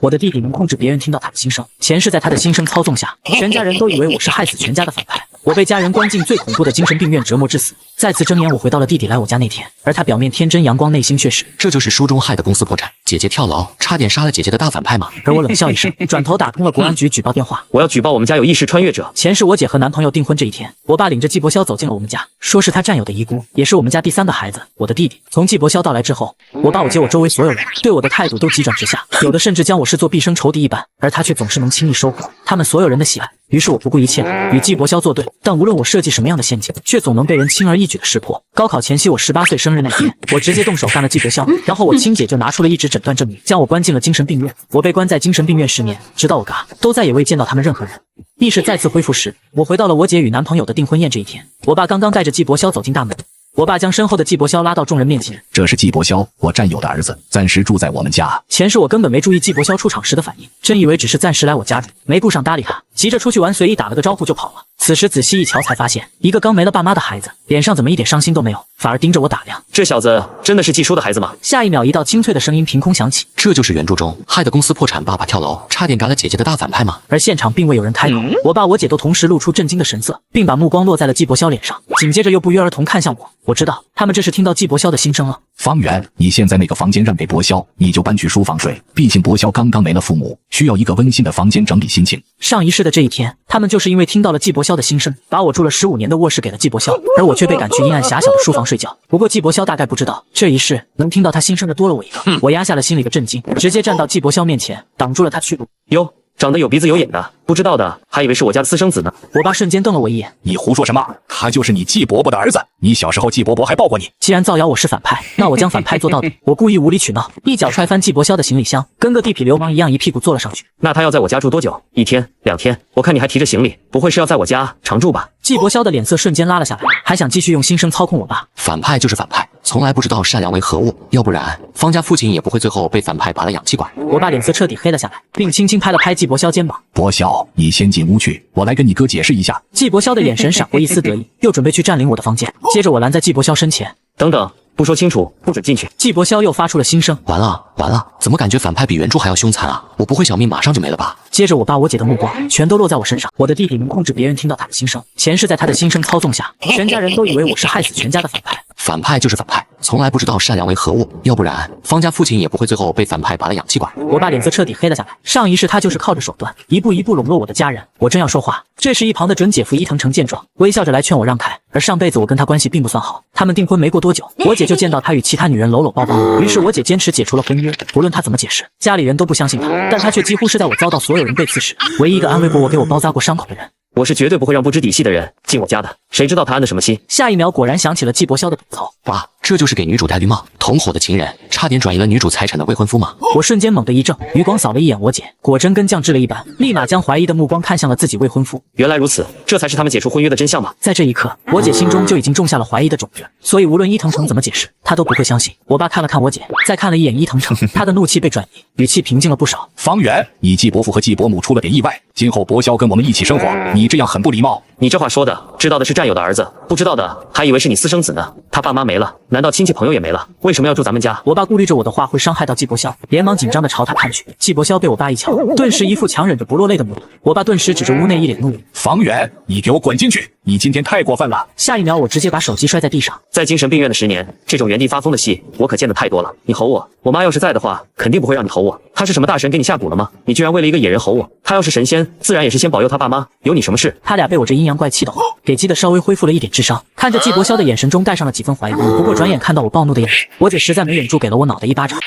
我的弟弟能控制别人听到他的心声，前世在他的心声操纵下，全家人都以为我是害死全家的反派。我被家人关进最恐怖的精神病院折磨致死。再次睁眼，我回到了弟弟来我家那天，而他表面天真阳光，内心却是……这就是书中害得公司破产，姐姐跳楼，差点杀了姐姐的大反派吗？而我冷笑一声，转头打通了国安局举报电话。我要举报我们家有意识穿越者。前世我姐和男朋友订婚这一天，我爸领着季伯霄走进了我们家，说是他战友的遗孤，也是我们家第3个孩子，我的弟弟。从季伯霄到来之后，我爸我姐我周围所有人对我的态度都急转直下，有的甚至将我视作毕生仇敌一般，而他却总是能轻易收获他们所有人的喜爱。于是我不顾一切与季伯霄作对，但无论我设计什么样的陷阱，却总能被人轻而易举的识破。高考前夕，我18岁生日那天，我直接动手干了季伯霄，然后我亲姐就拿出了一纸诊断证明，将我关进了精神病院。我被关在精神病院10年，直到我嘎都再也未见到他们任何人。意识再次恢复时，我回到了我姐与男朋友的订婚宴这一天。我爸刚刚带着季伯霄走进大门，我爸将身后的季伯霄拉到众人面前。这是季伯霄，我战友的儿子，暂时住在我们家。前世我根本没注意季伯霄出场时的反应，真以为只是暂时来我家住，没顾上搭理他，急着出去玩，随意打了个招呼就跑了。此时仔细一瞧，才发现一个刚没了爸妈的孩子，脸上怎么一点伤心都没有，反而盯着我打量。这小子真的是季叔的孩子吗？下一秒，一道清脆的声音凭空响起：“这就是原著中害得公司破产、爸爸跳楼，差点嘎了姐姐的大反派吗？”而现场并未有人开口，我爸我姐都同时露出震惊的神色，并把目光落在了季伯霄脸上，紧接着又不约而同看向我。我知道他们这是听到季伯霄的心声了。方圆，你现在那个房间让给伯霄，你就搬去书房睡。毕竟伯霄刚刚没了父母，需要一个温馨的房间整理心情。上一世的这一天，他们就是因为听到了季伯霄的心声，把我住了15年的卧室给了季伯霄，而我却被赶去阴暗狭小的书房睡觉。不过季伯霄大概不知道，这一世能听到他心声的多了我一个。我压下了心里的震惊，直接站到季伯霄面前，挡住了他去路。哟，长得有鼻子有眼的，不知道的还以为是我家的私生子呢。我爸瞬间瞪了我一眼：“你胡说什么？他就是你季伯伯的儿子，你小时候季伯伯还抱过你。”既然造谣我是反派，那我将反派做到底。我故意无理取闹，一脚踹翻季伯霄的行李箱，跟个地痞流氓一样一屁股坐了上去。那他要在我家住多久？1天、2天？我看你还提着行李，不会是要在我家常住吧？季伯霄的脸色瞬间拉了下来，还想继续用心声操控我爸。反派就是反派，从来不知道善良为何物，要不然方家父亲也不会最后被反派拔了氧气管。我爸脸色彻底黑了下来，并轻轻拍了拍季伯霄肩膀：“伯霄，你先进屋去，我来跟你哥解释一下。”季伯霄的眼神闪过一丝得意，又准备去占领我的房间。接着我拦在季伯霄身前：“等等，不说清楚不准进去。”季伯霄又发出了心声：“完了完了，怎么感觉反派比原著还要凶残啊？我不会小命马上就没了吧？”接着我爸我姐的目光全都落在我身上。我的弟弟能控制别人听到他的心声，前世在他的心声操纵下，全家人都以为我是害死全家的反派。反派就是反派，从来不知道善良为何物，要不然方家父亲也不会最后被反派拔了氧气管。我爸脸色彻底黑了下来，上一世他就是靠着手段，一步一步笼络我的家人。我正要说话，这时一旁的准姐夫伊藤诚见状，微笑着来劝我让开。而上辈子我跟他关系并不算好，他们订婚没过多久，我姐就见到他与其他女人搂搂抱抱。于是我姐坚持解除了婚约，不论他怎么解释，家里人都不相信他，但他却几乎是在我遭到所有人背刺时，唯一一个安慰过我、给我包扎过伤口的人。我是绝对不会让不知底细的人进我家的，谁知道他安的什么心？下一秒果然响起了季伯霄的吐槽：“哇，这就是给女主戴绿帽，同伙的情人，差点转移了女主财产的未婚夫吗？”我瞬间猛地一怔，余光扫了一眼我姐，果真跟降智了一般，立马将怀疑的目光看向了自己未婚夫。原来如此，这才是他们解除婚约的真相吗？在这一刻，我姐心中就已经种下了怀疑的种子，所以无论伊藤诚怎么解释，她都不会相信。我爸看了看我姐，再看了一眼伊藤诚，他的怒气被转移，语气平静了不少：“方圆，你季伯父和季伯母出了点意外，今后伯霄跟我们一起生活，你这样很不礼貌。”你这话说的，知道的是战友的儿子，不知道的还以为是你私生子呢。他爸妈没了，难道亲戚朋友也没了？为什么要住咱们家？我爸顾虑着我的话会伤害到季伯霄，连忙紧张地朝他看去。季伯霄被我爸一瞧，顿时一副强忍着不落泪的模样。我爸顿时指着屋内一脸怒意：“方圆，你给我滚进去！你今天太过分了！”下一秒，我直接把手机摔在地上。在精神病院的10年，这种原地发疯的戏我可见得太多了。你吼我，我妈要是在的话，肯定不会让你吼我。她是什么大神给你下蛊了吗？你居然为了一个野人吼我？她要是神仙，自然也是先保佑她爸妈。有你什么事？他俩被我这阴阳怪气的话给激得稍微恢复了一点智商，看着季伯霄的眼神中带上了几分怀疑。不过转眼看到我暴怒的眼神，我姐实在没忍住给了我脑袋一巴掌。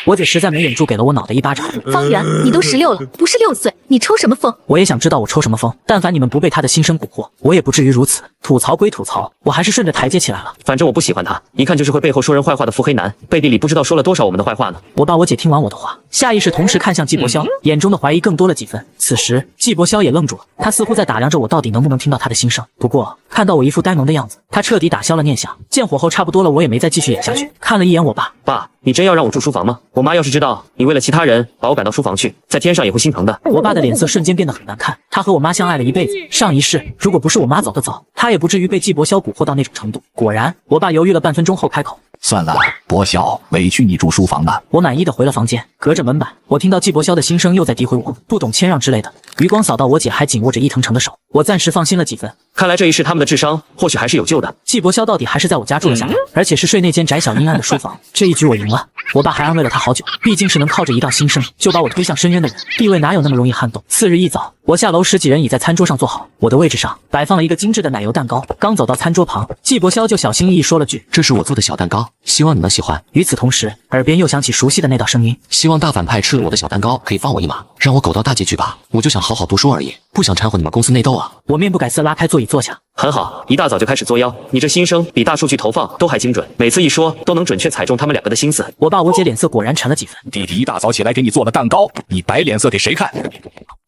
方圆，你都16了，不是6岁，你抽什么风？我也想知道我抽什么风，但凡你们不被他的心声蛊惑，我也不至于如此。吐槽归吐槽，我还是顺着台阶起来了。反正我不喜欢他，一看就是会背后说人坏话的腹黑男，背地里不知道说了多少我们的坏话呢。我爸我姐听完我的话，下意识同时看向季伯霄，眼中的怀疑更多了几分。此时季伯霄也愣住了，他似乎在打量着我到底能不能听到他的心声。不过看到我一副呆萌的样子，他彻底打消了念想。见火候差不多了，我也没再继续演下去，看了一眼我爸：“爸，你真要让我住书房吗？我妈要是知道你为了其他人把我赶到书房去，在天上也会心疼的。”我爸的脸色瞬间变得很难看，他和我妈相爱了一辈子，上一世如果不是我妈走得早，他也不至于被季伯霄蛊惑到那种程度。果然，我爸犹豫了半分钟后开口：“算了，博潇，委屈你住书房了。我满意的回了房间，隔着门板，我听到季伯潇的心声又在诋毁我不懂谦让之类的。余光扫到我姐还紧握着伊藤诚的手，我暂时放心了几分。看来这一世他们的智商或许还是有救的。季伯潇到底还是在我家住了下来，而且是睡那间窄小阴暗的书房。这一局我赢了，我爸还安慰了他好久，毕竟是能靠着一道心声就把我推向深渊的人，地位哪有那么容易撼动。次日一早，我下楼，10几人已在餐桌上坐好，我的位置上摆放了一个精致的奶油蛋糕。刚走到餐桌旁，季伯潇就小心翼翼说了句：“这是我做的小蛋糕，希望你能喜欢。”与此同时，耳边又响起熟悉的那道声音：“希望大反派吃了我的小蛋糕可以放我一马，让我狗到大结局吧。我就想好好读书而已，不想掺和你们公司内斗啊。”我面不改色拉开座椅坐下。很好，一大早就开始作妖，你这心声比大数据投放都还精准，每次一说都能准确踩中他们两个的心思。我爸我姐脸色果然沉了几分。弟弟一大早起来给你做了蛋糕，你摆脸色给谁看？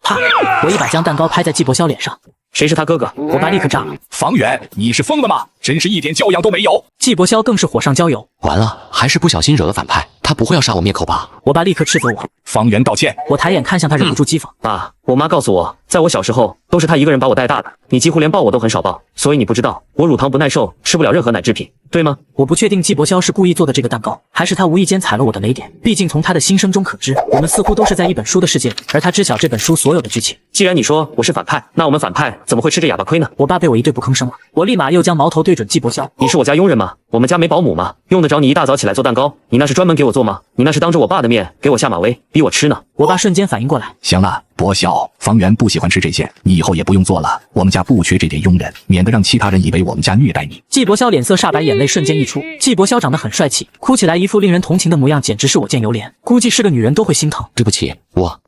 啪！我一把将蛋糕拍在季伯潇脸上。谁是他哥哥？我爸立刻炸了。房源，你是疯了吗？真是一点教养都没有。季伯潇更是火上浇油。完了，还是不小心惹了反派，他不会要杀我灭口吧？我爸立刻斥责我。房源道歉。我抬眼看向他，忍不住讥讽。爸，我妈告诉我，在我小时候都是他一个人把我带大的，你几乎连抱我都很少抱，所以你不知道我乳糖不耐受，吃不了任何奶制品，对吗？我不确定季伯潇是故意做的这个蛋糕，还是他无意间踩了我的雷点。毕竟从他的心声中可知，我们似乎都是在一本书的世界里，而他知晓这本书所有的剧情。既然你说我是反派，那我们反派怎么会吃这哑巴亏呢？我爸被我一对不吭声了，我立马又将矛头对准季伯潇。你是我家佣人吗？我们家没保姆吗？用得着你一大早起来做蛋糕？你那是专门给我做吗？你那是当着我爸的面给我下马威，逼我吃呢。我爸瞬间反应过来，行了，博潇，房源不喜欢吃这些，你以后也不用做了。我们家不缺这点佣人，免得让其他人以为我们家虐待你。季伯潇脸色煞白，眼泪瞬间溢出。季伯潇长得很帅气，哭起来一副令人同情的模样，简直是我见犹怜。估计是个女人都会心疼。对不起，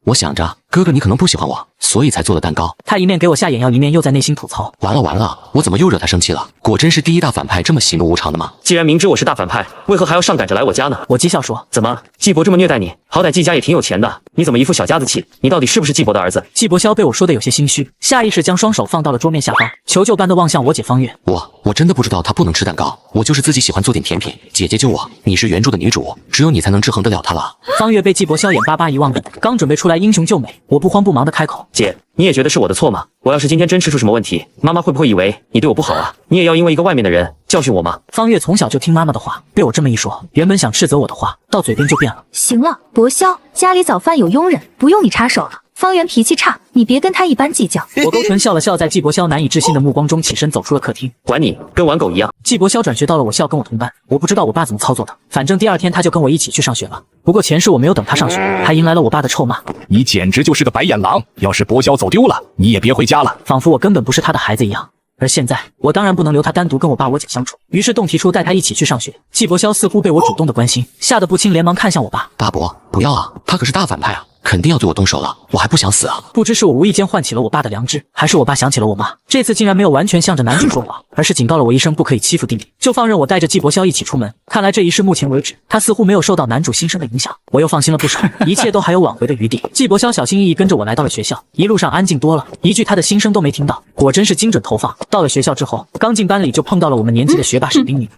我想着哥哥你可能不喜欢我，所以才做的蛋糕。他一面给我下眼药，一面又在内心吐槽。完了，我怎么又惹他生气了？果真是第一大反派这么喜怒无常的吗？既然明知我是大反派，为何还要上赶着来我家呢？我讥笑说。怎么，季伯这么虐待你？好歹季家也挺有钱的，你怎么一副小家子气？你到底是不是季伯的儿子？季伯潇被我说的有些心虚，下意识将双手放到了桌面下方，求救般的望向我姐方月。我真的不知道他不能吃蛋糕，我就是自己喜欢做点甜品。姐姐救我，你是原著的女主，只有你才能制衡得了他了。方月被季伯潇眼巴巴一望，刚准备出来英雄救美，我不慌不忙的开口：姐，你也觉得是我的错吗？我要是今天真吃出什么问题，妈妈会不会以为你对我不好啊？你也要因为一个外面的人教训我吗？方月从小就听妈妈的话，被我这么一说，原本想斥责我的话，到嘴边就变了。行了，伯潇，家里早饭有佣人，不用你插手了。方圆脾气差，你别跟他一般计较。我勾唇笑了笑，在季伯潇难以置信的目光中起身走出了客厅。管你，跟玩狗一样。季伯潇转学到了我校，跟我同班。我不知道我爸怎么操作的，反正第二天他就跟我一起去上学了。不过前世我没有等他上学，还迎来了我爸的臭骂。你简直就是个白眼狼！要是博潇走丢了，你也别回家了。仿佛我根本不是他的孩子一样。而现在，我当然不能留他单独跟我爸我姐相处，于是动提出带他一起去上学。季伯潇似乎被我主动的关心，吓得不轻，连忙看向我爸。大伯，不要啊，他可是大反派啊，肯定要对我动手了，我还不想死啊！不知是我无意间唤起了我爸的良知，还是我爸想起了我妈，这次竟然没有完全向着男主说谎，而是警告了我一声不可以欺负弟弟，就放任我带着季伯潇一起出门。看来这一世目前为止，他似乎没有受到男主心声的影响，我又放心了不少，一切都还有挽回的余地。季伯潇小心翼翼跟着我来到了学校，一路上安静多了，一句他的心声都没听到，果真是精准投放。到了学校之后，刚进班里就碰到了我们年级的学霸沈冰冰。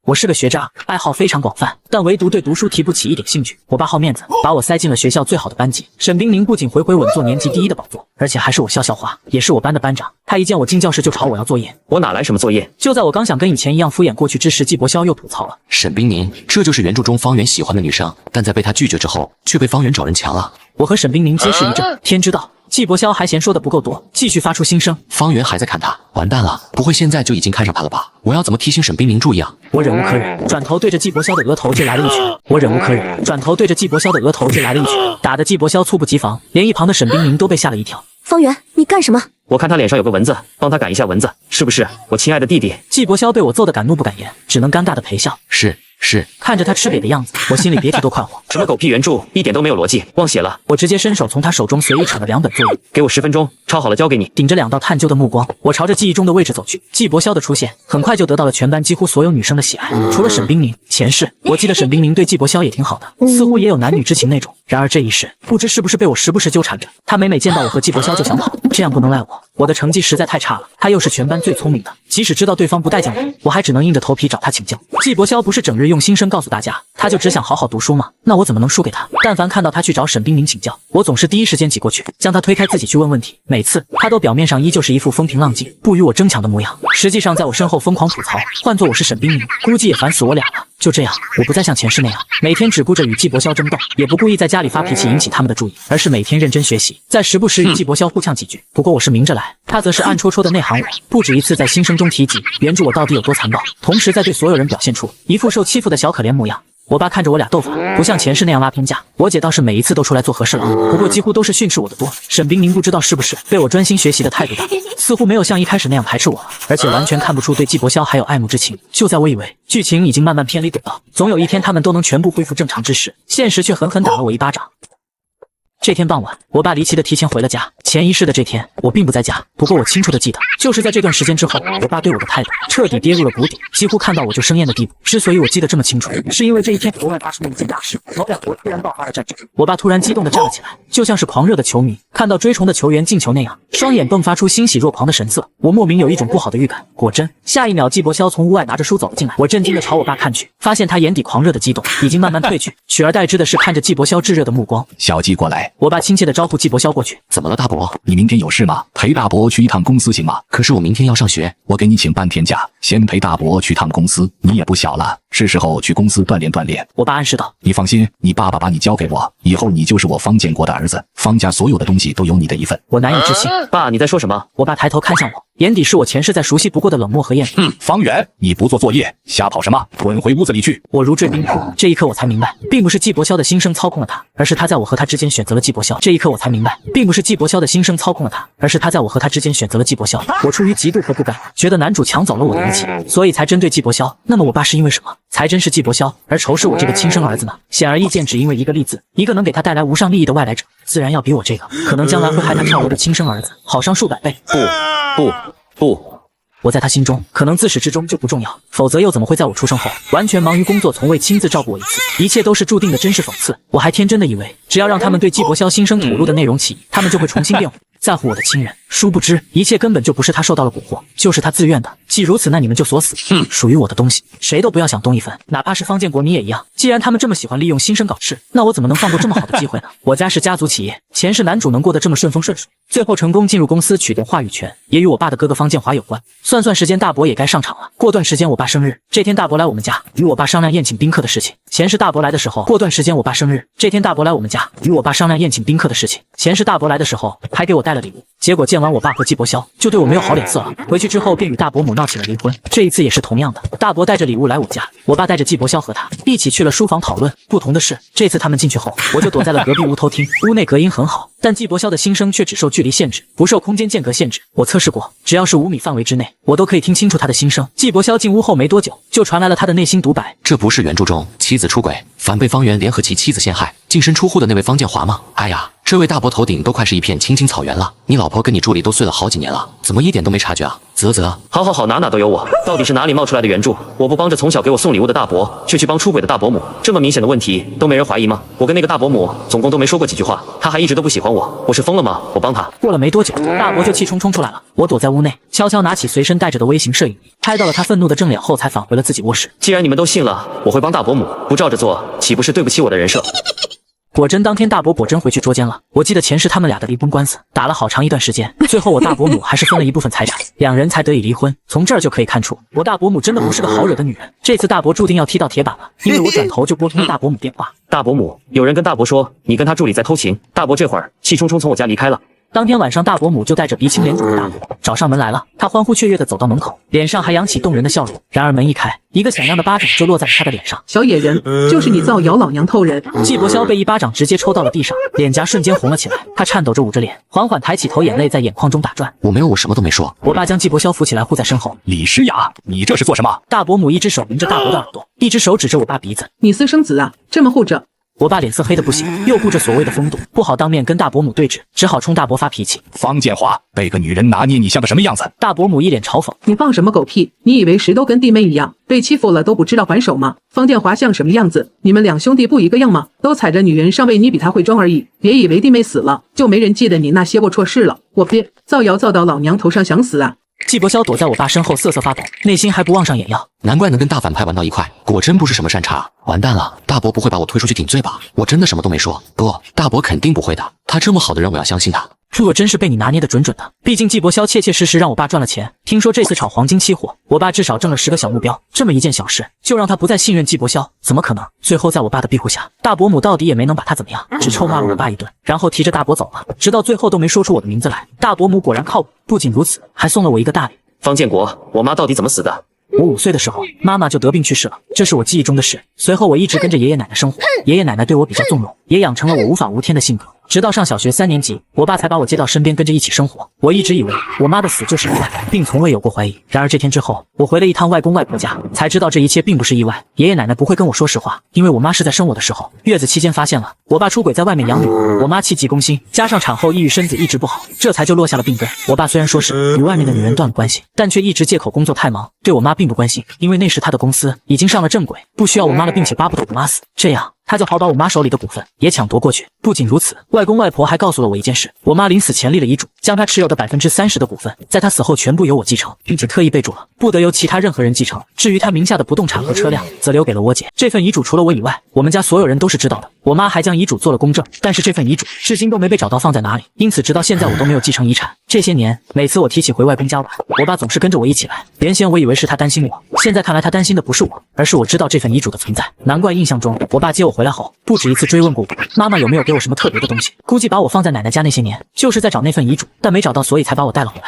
我是个学渣，爱好非常广泛，但唯独对读书提不起一点兴趣。我爸好面子，把我塞进了学校最好的班级。沈冰冰不仅回回稳坐年级第一的宝座，而且还是我校校花，也是我班的班长。她一见我进教室就吵我要作业，我哪来什么作业？就在我刚想跟以前一样敷衍过去之时，季伯潇又吐槽了：沈冰宁，这就是原著中方圆喜欢的女生，但在被他拒绝之后，却被方圆找人强了。我和沈冰宁皆是一怔，天知道。季伯潇还嫌说的不够多，继续发出心声。方圆还在看他，完蛋了，不会现在就已经看上他了吧？我要怎么提醒沈冰宁注意啊？我忍无可忍，转头对着季伯潇的额头就来了一拳。我忍无可忍，转头对着季伯潇的额头就来了一拳，打得季伯潇猝不及防，连一旁的沈冰宁都被吓了一跳。方圆，你干什么？我看他脸上有个蚊子，帮他赶一下蚊子，是不是？我亲爱的弟弟。季伯潇被我揍得敢怒不敢言，只能尴尬的陪笑。是，看着他吃瘪的样子，我心里别提多快活。什么狗屁原著，一点都没有逻辑，忘写了。我直接伸手从他手中随意扯了2本作业，给我10分钟，抄好了交给你。顶着2道探究的目光，我朝着记忆中的位置走去。季伯潇的出现，很快就得到了全班几乎所有女生的喜爱，除了沈冰宁。前世我记得沈冰宁对季伯潇也挺好的，似乎也有男女之情那种。然而这一世，不知是不是被我时不时纠缠着，他每见到我和季伯潇就想跑，这样不能赖我。我的成绩实在太差了，他又是全班最聪明的，即使知道对方不待见我还只能硬着头皮找他请教。季伯潇不是整日用心声告诉大家，他就只想好好读书吗？那我怎么能输给他？但凡看到他去找沈冰宁请教，我总是第一时间挤过去，将他推开，自己去问问题。每次他都表面上依旧是一副风平浪静，不与我争抢的模样，实际上在我身后疯狂吐槽。换做我是沈冰宁，估计也烦死我俩了。就这样，我不再像前世那样，每天只顾着与季伯霄争斗，也不故意在家里发脾气引起他们的注意，而是每天认真学习，再时不时与季伯霄互呛几句。不过我是明着来，他则是暗戳戳的内涵我，不止一次在心声中提及原著我到底有多残暴，同时在对所有人表现出一副受欺负的小可怜模样。我爸看着我俩斗法，不像前世那样拉偏架。我姐倒是每一次都出来做和事佬，不过几乎都是训斥我的多。沈冰凝不知道是不是被我专心学习的态度打动，似乎没有像一开始那样排斥我了，而且完全看不出对季伯霄还有爱慕之情。就在我以为剧情已经慢慢偏离轨道，总有一天他们都能全部恢复正常之时，现实却狠狠打了我一巴掌。这天傍晚，我爸离奇的提前回了家。前一世的这天，我并不在家，不过我清楚的记得，就是在这段时间之后，我爸对我的态度彻底跌入了谷底，几乎看到我就生厌的地步。之所以我记得这么清楚，是因为这一天国外发生了一件大事，老两国突然爆发了战争。我爸突然激动的站了起来，就像是狂热的球迷看到追崇的球员进球那样，双眼迸发出欣喜若狂的神色。我莫名有一种不好的预感，果真，下一秒季伯霄从屋外拿着书走了进来。我震惊的朝我爸看去，发现他眼底狂热的激动已经慢慢褪去，取而代之的是看着季伯霄炙热的目光。小季过来。我爸亲切的招呼季伯霄过去。怎么了，大伯？你明天有事吗？陪大伯去一趟公司行吗？可是我明天要上学。我给你请半天假，先陪大伯去趟公司。你也不小了，是时候去公司锻炼锻炼。我爸暗示道。你放心，你爸爸把你交给我，以后你就是我方建国的儿子，方家所有的东西都有你的一份。我难以置信。爸，你在说什么？我爸抬头看向我，眼底是我前世再熟悉不过的冷漠和厌恶。方圆，你不做作业，瞎跑什么？滚回屋子里去！我如坠冰窟，这一刻我才明白，并不是季伯霄的心声操控了他，而是他在我和他之间选择了季伯霄。这一刻我才明白，并不是季伯霄的心声操控了他，而是他在我和他之间选择了季伯霄。我出于嫉妒和不甘，觉得男主抢走了我的一切，所以才针对季伯霄。那么我爸是因为什么才珍视季伯霄，而仇视我这个亲生儿子呢？显而易见，只因为一个利字，一个能给他带来无上利益的外来者，自然要比我这个可能将来会害他跳楼的亲生儿子好上数百倍。不。我在他心中可能自始至终就不重要，否则又怎么会在我出生后完全忙于工作，从未亲自照顾我一次？一切都是注定的，真是讽刺。我还天真的以为，只要让他们对季伯霄心生吐露的内容起疑，他们就会重新变回在乎我的亲人。殊不知，一切根本就不是他受到了蛊惑，就是他自愿的。既如此，那你们就锁死，属于我的东西，谁都不要想动一分。哪怕是方建国，你也一样。既然他们这么喜欢利用新生搞事，那我怎么能放过这么好的机会呢？我家是家族企业，前世男主能过得这么顺风顺水，最后成功进入公司取得话语权，也与我爸的哥哥方建华有关。算时间，大伯也该上场了。过段时间我爸生日，这天大伯来我们家，与我爸商量宴请宾客的事情。前世大伯来的时候，过段时间我爸生日，这天大伯来我们家，与我爸商量宴请宾客的事情。前世大伯来的时候，还给我带了礼物。结果见完我爸和季伯霄，就对我没有好脸色了。回去之后便与大伯母闹起了离婚。这一次也是同样的，大伯带着礼物来我家，我爸带着季伯霄和他一起去了书房讨论。不同的是，这次他们进去后，我就躲在了隔壁屋偷听。屋内隔音很好，但季伯霄的心声却只受距离限制，不受空间间隔限制。我测试过，只要是5米范围之内，我都可以听清楚他的心声。季伯霄进屋后没多久，就传来了他的内心独白。这不是原著中妻子出轨，反被方圆联合其妻子陷害，净身出户的那位方建华吗？哎呀，这位大伯头顶都快是一片青青草原了，你老婆跟你助理都睡了好几年了，怎么一点都没察觉啊？啧，好，哪都有我，到底是哪里冒出来的原著？我不帮着从小给我送礼物的大伯，却去帮出轨的大伯母，这么明显的问题都没人怀疑吗？我跟那个大伯母总共都没说过几句话，他还一直都不喜欢我，我是疯了吗？我帮他。过了没多久，大伯就气冲冲出来了。我躲在屋内，悄悄拿起随身带着的微型摄影仪，拍到了他愤怒的正脸后，才返回了自己卧室。既然你们都信了我会帮大伯母，不照着做，岂不是对不起我的人设？果真，当天大伯果真回去捉奸了。我记得前世他们俩的离婚官司打了好长一段时间，最后我大伯母还是分了一部分财产，两人才得以离婚。从这儿就可以看出，我大伯母真的不是个好惹的女人。这次大伯注定要踢到铁板了，因为我转头就拨通了大伯母电话。大伯母，有人跟大伯说你跟他助理在偷情。大伯这会儿气冲冲从我家离开了。当天晚上，大伯母就带着鼻青脸肿的大伯找上门来了。他欢呼雀跃地走到门口，脸上还扬起动人的笑容。然而门一开，一个响亮的巴掌就落在了他的脸上。小野人，就是你造谣老娘偷人！季伯霄被一巴掌直接抽到了地上，脸颊瞬间红了起来。他颤抖着捂着脸，缓缓抬起头，眼泪在眼眶中打转。我什么都没说。我爸将季伯霄扶起来，护在身后。李诗雅，你这是做什么？大伯母一只手拎着大伯的耳朵，一只手指着我爸鼻子。你私生子啊，这么护着！我爸脸色黑得不行，又顾着所谓的风度，不好当面跟大伯母对峙，只好冲大伯发脾气。方建华，被个女人拿捏，你像个什么样子？大伯母一脸嘲讽。你放什么狗屁？你以为石头跟弟妹一样，被欺负了都不知道还手吗？方建华像什么样子？你们两兄弟不一个样吗？都踩着女人上位，你比他会装而已。别以为弟妹死了，就没人记得你那些龌龊事了。我呸！造谣造到老娘头上，想死啊！季伯霄躲在我爸身后瑟瑟发抖，内心还不忘上眼药。难怪能跟大反派玩到一块，果真不是什么善茬。完蛋了，大伯不会把我推出去顶罪吧？我真的什么都没说。不，大伯肯定不会的，他这么好的人，我要相信他。若真是被你拿捏的准准的，毕竟季伯霄切切实实让我爸赚了钱。听说这次炒黄金期货，我爸至少挣了10个小目标，这么一件小事就让他不再信任季伯霄，怎么可能？最后在我爸的庇护下，大伯母到底也没能把他怎么样，只臭骂了我爸一顿，然后提着大伯走了，直到最后都没说出我的名字来。大伯母果然靠谱，不仅如此，还送了我一个大礼。方建国，我妈到底怎么死的？我5岁的时候，妈妈就得病去世了，这是我记忆中的事。随后我一直跟着爷爷奶奶生活，爷爷奶奶对我比较纵容，也养成了我无法无天的性格。直到上小学3年级，我爸才把我接到身边跟着一起生活。我一直以为我妈的死就是意外，并从未有过怀疑。然而这天之后，我回了一趟外公外婆家，才知道这一切并不是意外。爷爷奶奶不会跟我说实话，因为我妈是在生我的时候，月子期间发现了我爸出轨在外面养女，我妈气急攻心，加上产后抑郁，身子一直不好，这才就落下了病根。我爸虽然说是与外面的女人断了关系，但却一直借口工作太忙，对我妈并不关心，因为那时他的公司已经上了正轨，不需要我妈了，并且巴不得我妈死，这样他就好把我妈手里的股份也抢夺过去。不仅如此，外公外婆还告诉了我一件事，我妈临死前立了遗嘱，将她持有的30%的股份，在她死后全部由我继承，并且特意备注了不得由其他任何人继承。至于她名下的不动产和车辆，则留给了我姐。这份遗嘱除了我以外，我们家所有人都是知道的。我妈还将遗嘱做了公证，但是这份遗嘱至今都没被找到放在哪里，因此直到现在我都没有继承遗产。这些年，每次我提起回外公家玩，我爸总是跟着我一起来。原先我以为是他担心我，现在看来他担心的不是我，而是我知道这份遗嘱的存在。难怪印象中我爸接我回来后，不止一次追问过我妈妈有没有给我什么特别的东西，估计把我放在奶奶家那些年，就是在找那份遗嘱，但没找到，所以才把我带了回来。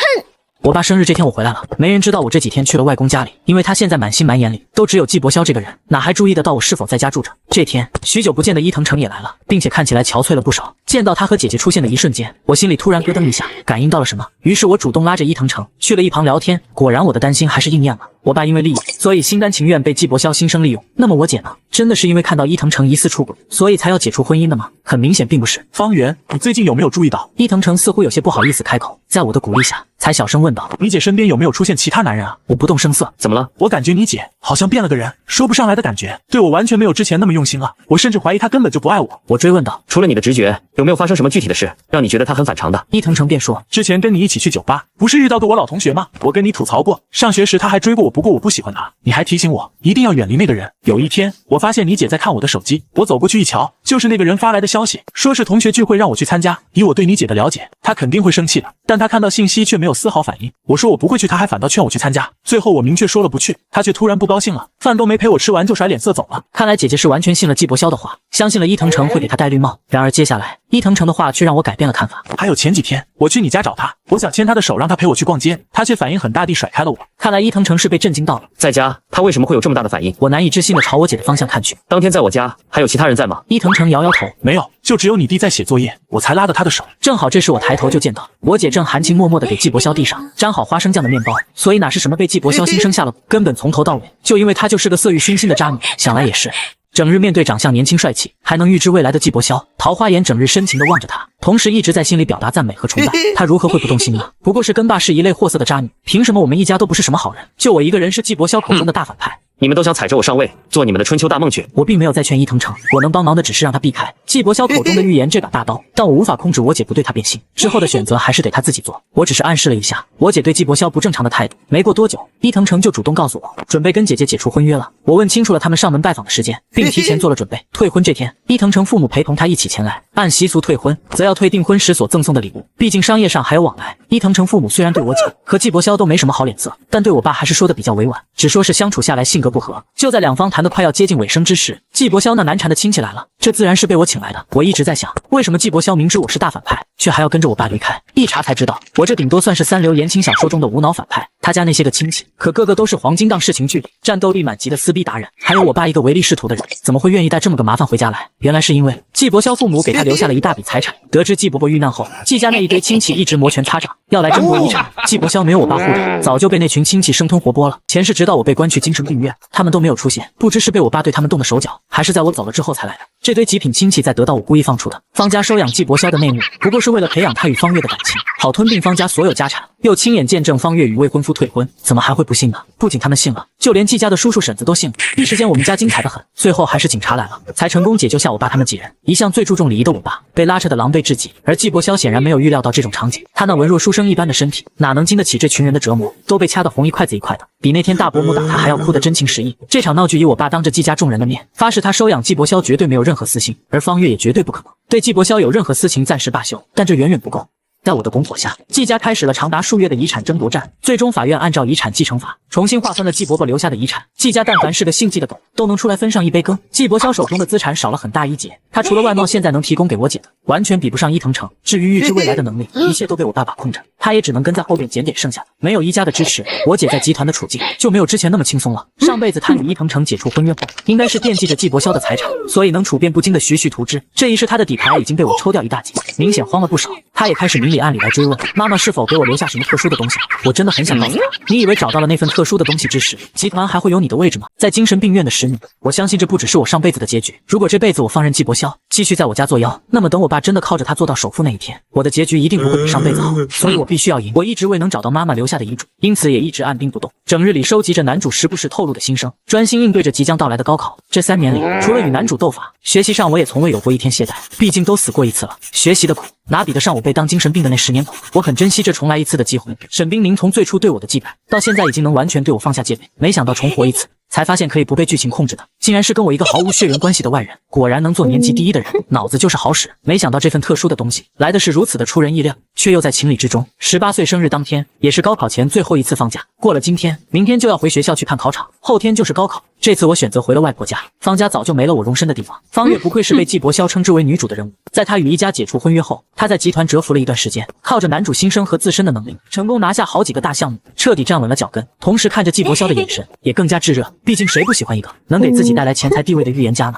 我爸生日这天我回来了，没人知道我这几天去了外公家里，因为他现在满心满眼里都只有季伯霄这个人，哪还注意得到我是否在家住着。这天，许久不见的伊藤诚也来了，并且看起来憔悴了不少。见到他和姐姐出现的一瞬间，我心里突然咯噔一下，感应到了什么，于是我主动拉着伊藤诚去了一旁聊天。果然我的担心还是应验了，我爸因为利益，所以心甘情愿被季伯霄心生利用。那么我姐呢？真的是因为看到伊藤诚疑似出轨，所以才要解除婚姻的吗？很明显并不是。方圆，你最近有没有注意到？伊藤诚似乎有些不好意思开口，在我的鼓励下，才小声问道：“你姐身边有没有出现其他男人啊？”我不动声色。怎么了？我感觉你姐好像变了个人，说不上来的感觉，对我完全没有之前那么用心了。我甚至怀疑她根本就不爱我。我追问道：“除了你的直觉，有没有发生什么具体的事，让你觉得她很反常的？”伊藤诚便说：“之前跟你一起去酒吧，不是遇到个我老同学吗？我跟你吐槽过，上学时他还追过我，不过我不喜欢他，你还提醒我一定要远离那个人。有一天，我发现你姐在看我的手机，我走过去一瞧，就是那个人发来的消息，说是同学聚会让我去参加。以我对你姐的了解，她肯定会生气的。但她看到信息却没有丝毫反应。我说我不会去，她还反倒劝我去参加。最后我明确说了不去，她却突然不高兴了，饭都没陪我吃完就甩脸色走了。看来姐姐是完全信了季伯霄的话，相信了伊藤诚会给她戴绿帽。然而接下来，伊藤诚的话却让我改变了看法。还有前几天，我去你家找他，我想牵他的手让他陪我去逛街，他却反应很大地甩开了我。看来伊藤诚是被震惊到了。在家，他为什么会有这么大的反应？我难以置信地朝我姐的方向看去。当天在我家，还有其他人在吗？伊藤诚摇摇头，没有，就只有你弟在写作业，我才拉的他的手。正好这时我抬头就见到我姐正含情脉脉地给季伯霄递上沾好花生酱的面包，所以哪是什么被季伯霄心生下了蛊，根本从头到尾就因为她就是个色欲熏心的渣女。想来也是。整日面对长相年轻帅气，还能预知未来的季伯霄，桃花眼整日深情地望着他，同时一直在心里表达赞美和崇拜。他如何会不动心呢？不过是跟爸是一类货色的渣女，凭什么我们一家都不是什么好人，就我一个人是季伯霄口中的大反派？你们都想踩着我上位，做你们的春秋大梦去。我并没有再劝伊藤诚，我能帮忙的只是让他避开季伯霄口中的预言这把大刀，但我无法控制我姐不对他变心，之后的选择还是得他自己做。我只是暗示了一下我姐对季伯霄不正常的态度。没过多久，伊藤诚就主动告诉我，准备跟姐姐解除婚约了。我问清楚了他们上门拜访的时间，并提前做了准备。退婚这天，伊藤诚父母陪同他一起前来，按习俗退婚，则要退订婚时所赠送的礼物，毕竟商业上还有往来。伊藤诚父母虽然对我姐和季伯霄都没什么好脸色，但对我爸还是说的比较委婉，只说是相处下来性格不合。就在两方谈得快要接近尾声之时，季伯霄那难缠的亲戚来了，这自然是被我请来的。我一直在想，为什么季伯霄明知我是大反派，却还要跟着我爸离开？一查才知道，我这顶多算是三流言情小说中的无脑反派。他家那些个亲戚，可个个都是黄金档侍情剧里战斗力满级的撕逼达人，还有我爸一个唯利是图的人，怎么会愿意带这么个麻烦回家来？原来是因为季伯霄父母给他留下了一大笔财产。得知季伯伯遇难后，季家那一堆亲戚一直摩拳擦掌，要来争夺遗产。季伯霄没有我爸护着，早就被那群亲戚生吞活剥了。前世直到我被关去精神病院，他们都没有出现，不知是被我爸对他们动的手脚，还是在我走了之后才来的。这堆极品亲戚在得到我故意放出的方家收养季伯霄的内幕，不过是为了培养他与方月的感情，好吞并方家所有家产，又亲眼见证方月与未婚夫退婚，怎么还会不信呢？不仅他们信了，就连季家的叔叔婶子都信了。一时间我们家精彩的很，最后还是警察来了，才成功解救下我爸他们几人。一向最注重礼仪的我爸被拉扯得狼狈至极，而季伯霄显然没有预料到这种场景，他那文弱书生一般的身体哪能经得起这群人的折磨，都被掐得红一块紫一块的，比那天大伯母打他还要哭得真情实意。这场闹剧以我爸当着季家众人的面发誓，他收养季伯霄绝对没有任何私心，而方月也绝对不可能对季伯霄有任何私情，暂时罢休，但这远远不够。在我的拱火下，季家开始了长达数月的遗产争夺战。最终，法院按照遗产继承法重新划分了季伯伯留下的遗产。季家但凡是个姓季的狗，都能出来分上一杯羹。季伯霄手中的资产少了很大一截，他除了外貌现在能提供给我姐的，完全比不上伊藤诚。至于预知未来的能力，一切都被我爸把控着，他也只能跟在后边捡点剩下的。没有伊家的支持，我姐在集团的处境就没有之前那么轻松了。上辈子他与伊藤诚解除婚约后，应该是惦记着季伯霄的财产，所以能处变不惊的徐徐图之。这一世他的底牌已经被我抽掉一大截，明显慌了不少。他也开始明里暗里来追问妈妈是否给我留下什么特殊的东西。我真的很想告诉他，你以为找到了那份特殊的东西之时，集团还会有你的位置吗？在精神病院的10年，我相信这不只是我上辈子的结局。如果这辈子我放任季伯霄继续在我家作妖，那么等我爸真的靠着他做到首富那一天，我的结局一定不会比上辈子好。所以我必须要赢。我一直未能找到妈妈留下的遗嘱，因此也一直按兵不动，整日里收集着男主时不时透露的心声，专心应对着即将到来的高考。这3年里，除了与男主斗法，学习上我也从未有过一天懈怠，毕竟都死过一次了，学习的苦哪比得上我被当精神病的那10年苦？我很珍惜这重来一次的机会。沈冰凝从最初对我的祭拜，到现在已经能完全对我放下戒备，没想到重活一次，才发现可以不被剧情控制的，竟然是跟我一个毫无血缘关系的外人。果然能做年级第一的人，脑子就是好使。没想到这份特殊的东西来的是如此的出人意料，却又在情理之中。18岁生日当天，也是高考前最后一次放假。过了今天，明天就要回学校去看考场，后天就是高考。这次我选择回了外婆家，方家早就没了我容身的地方。方月不愧是被季伯霄称之为女主的人物，在她与一家解除婚约后，她在集团蛰伏了一段时间，靠着男主心声和自身的能力，成功拿下好几个大项目，彻底站稳了脚跟。同时看着季伯霄的眼神也更加炙热，毕竟谁不喜欢一个能给自己带来钱财地位的预言家呢？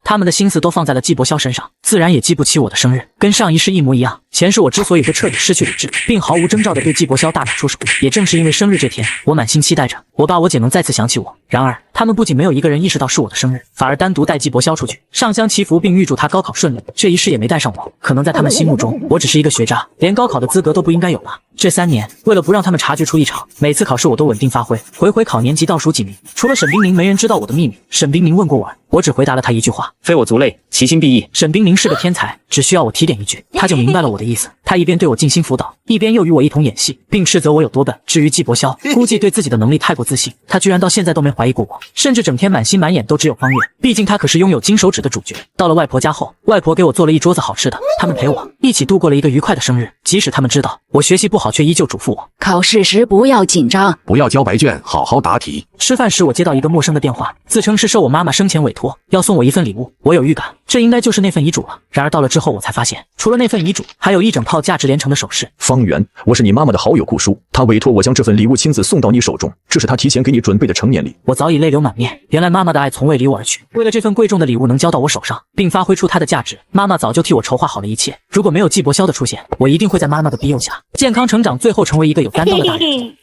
他们的心思都放在了季伯霄身上，自然也记不起我的生日，跟上一世一模一样。前世我之所以会彻底失去理智，并毫无征兆地对季伯霄大打出手，也正是因为生日这天，我满心期待着我爸我姐能再次想起我。然而，他们不仅没有一个人意识到是我的生日，反而单独带季伯霄出去上香祈福，并预祝他高考顺利。这一世也没带上我，可能在他们心目中，我只是一个学渣，连高考的资格都不应该有吧。这3年，为了不让他们察觉出异常，每次考试我都稳定发挥，回考年级倒数几名。除了沈冰凝，没人知道我的秘密。沈冰凝问过我只回答了他一句话：非我族类，其心必异。沈冰凝是个天才，只需要我提点一句，他就明白了我的意思。他一边对我尽心辅导，一边又与我一同演戏，并斥责我有多笨。至于季伯霄，估计对自己的能力太过自信，他居然到现在都没怀疑过我，甚至整天满心满眼都只有方月。毕竟他可是拥有金手指的主角。到了外婆家后，外婆给我做了一桌子好吃的，他们陪我一起度过了一个愉快的生日。即使他们知道我学习不好，却依旧嘱咐我考试时不要紧张，不要交白卷，好好答题。吃饭时，我接到一个陌生的电话，自称是受我妈妈生前委托，要送我一份礼物。我有预感，这应该就是那份遗嘱了。然而到了之后，我才发现，除了那份遗嘱，还有一整套价值连城的首饰。方圆，我是你妈妈的好友顾叔，她委托我将这份礼物亲自送到你手中，这是她提前给你准备的成年礼。我早已泪流满面，原来妈妈的爱从未离我而去。为了这份贵重的礼物能交到我手上，并发挥出它的价值，妈妈早就替我筹划好了一切。如果没有季伯霄的出现，我一定会在妈妈的庇佑下健康成长，最后成为一个有担当的大人。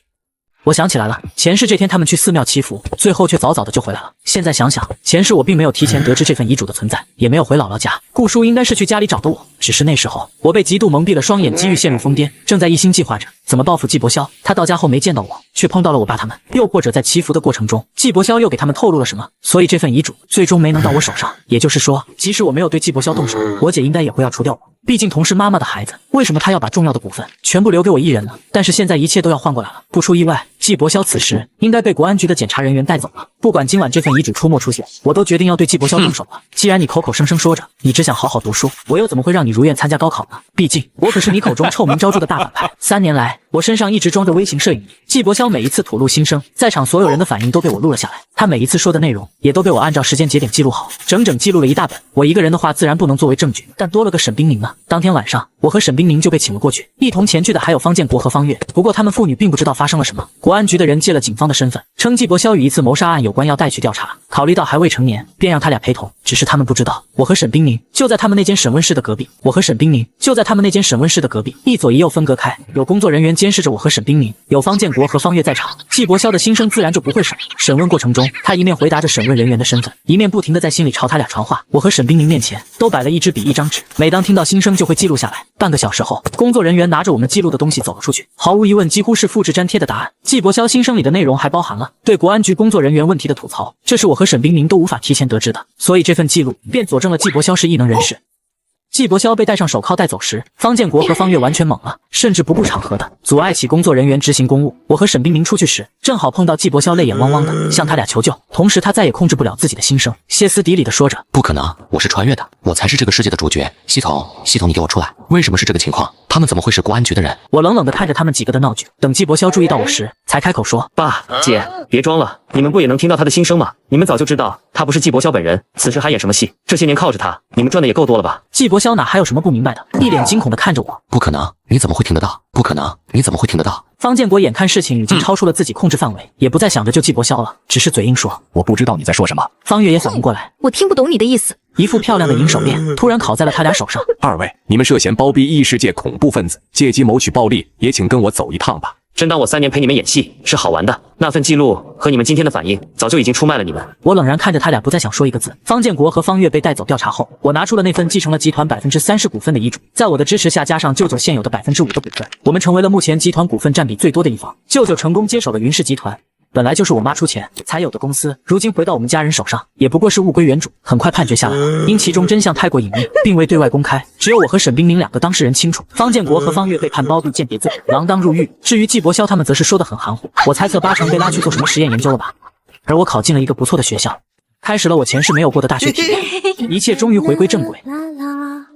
我想起来了，前世这天他们去寺庙祈福，最后却早早的就回来了。现在想想，前世我并没有提前得知这份遗嘱的存在，也没有回姥姥家。顾叔应该是去家里找的我，只是那时候我被嫉妒蒙蔽了双眼，机遇陷入疯癫，正在一心计划着怎么报复季伯霄。他到家后没见到我，却碰到了我爸他们，又或者在祈福的过程中，季伯霄又给他们透露了什么，所以这份遗嘱最终没能到我手上。也就是说，即使我没有对季伯霄动手，我姐应该也会要除掉我。毕竟同是妈妈的孩子，为什么她要把重要的股份全部留给我一人呢？但是现在一切都要换过来了，不出意外，季伯霄此时应该被国安局的检察人员带走了。不管今晚这份遗嘱出没出现，我都决定要对季伯霄动手了。既然你口口声声说着你只想好好读书，我又怎么会让你如愿参加高考呢？毕竟我可是你口中臭名昭著的大反派。3年来，我身上一直装着微型摄影仪，季伯霄每一次吐露心声，在场所有人的反应都被我录了下来，他每一次说的内容也都被我按照时间节点记录好，整整记录了一大本。我一个人的话自然不能作为证据，但多了个沈冰凝呢。当天晚上，我和沈冰凝就被请了过去，一同前去的还有方建国和方月。不过他们父女并不知道发生了什么。国安局的人借了警方的身份，称季伯霄与一次谋杀案有关，要带去调查。考虑到还未成年，便让他俩陪同。只是他们不知道，我和沈冰凝就在他们那间审问室的隔壁。一左一右分隔开，有工作人员监视着我和沈冰凝，有方建国和方月在场。季伯霄的心声自然就不会少。审问过程中，他一面回答着审问人员的身份，一面不停地在心里朝他俩传话。我和沈冰凝面前都摆了一支笔一张纸，每当听到心声就会记录下来。半个小时后，工作人员拿着我们记录的东西走了出去。毫无疑问，几乎是复制粘贴的答案。季伯霄心声里的内容还包含了对国安局工作人员问题的吐槽，这是我和沈冰凝都无法提前得知的，所以这份记录便佐证了季伯霄是异能人士。季伯霄被戴上手铐带走时，方建国和方月完全懵了，甚至不顾场合的阻碍起工作人员执行公务。我和沈冰凝出去时，正好碰到季伯霄泪眼汪汪的向他俩求救，同时他再也控制不了自己的心声，歇斯底里的说着：不可能，我是穿越的，我才是这个世界的主角。系统，你给我出来，为什么是这个情况？他们怎么会是国安局的人？我冷冷地看着他们几个的闹剧，等季伯霄注意到我时，才开口说：“爸，姐，别装了，你们不也能听到他的心声吗？你们早就知道他不是季伯霄本人，此时还演什么戏？这些年靠着他，你们赚的也够多了吧？”季伯霄哪还有什么不明白的，一脸惊恐地看着我。不可能，你怎么会听得到？不可能，你怎么会听得到？方建国眼看事情已经超出了自己控制范围，也不再想着救季伯霄了，只是嘴硬说：“我不知道你在说什么。”方月也反应过来，我听不懂你的意思。一副漂亮的银手链突然烤在了他俩手上。二位，你们涉嫌包庇异世界恐怖分子，借机谋取暴利，也请跟我走一趟吧。真当我3年陪你们演戏是好玩的？那份记录和你们今天的反应，早就已经出卖了你们。我冷然看着他俩，不再想说一个字。方建国和方月被带走调查后，我拿出了那份继承了集团30%股份的遗嘱，在我的支持下，加上舅舅现有的5%的股份，我们成为了目前集团股份占比最多的一方。舅舅成功接手了云氏集团。本来就是我妈出钱才有的公司，如今回到我们家人手上，也不过是物归原主。很快判决下来，因其中真相太过隐秘，并未对外公开，只有我和沈冰冰2个当事人清楚。方建国和方月被判包庇间谍罪，锒铛入狱。至于季伯霄他们，则是说得很含糊，我猜测8成被拉去做什么实验研究了吧。而我考进了一个不错的学校，开始了我前世没有过的大学体验，一切终于回归正轨。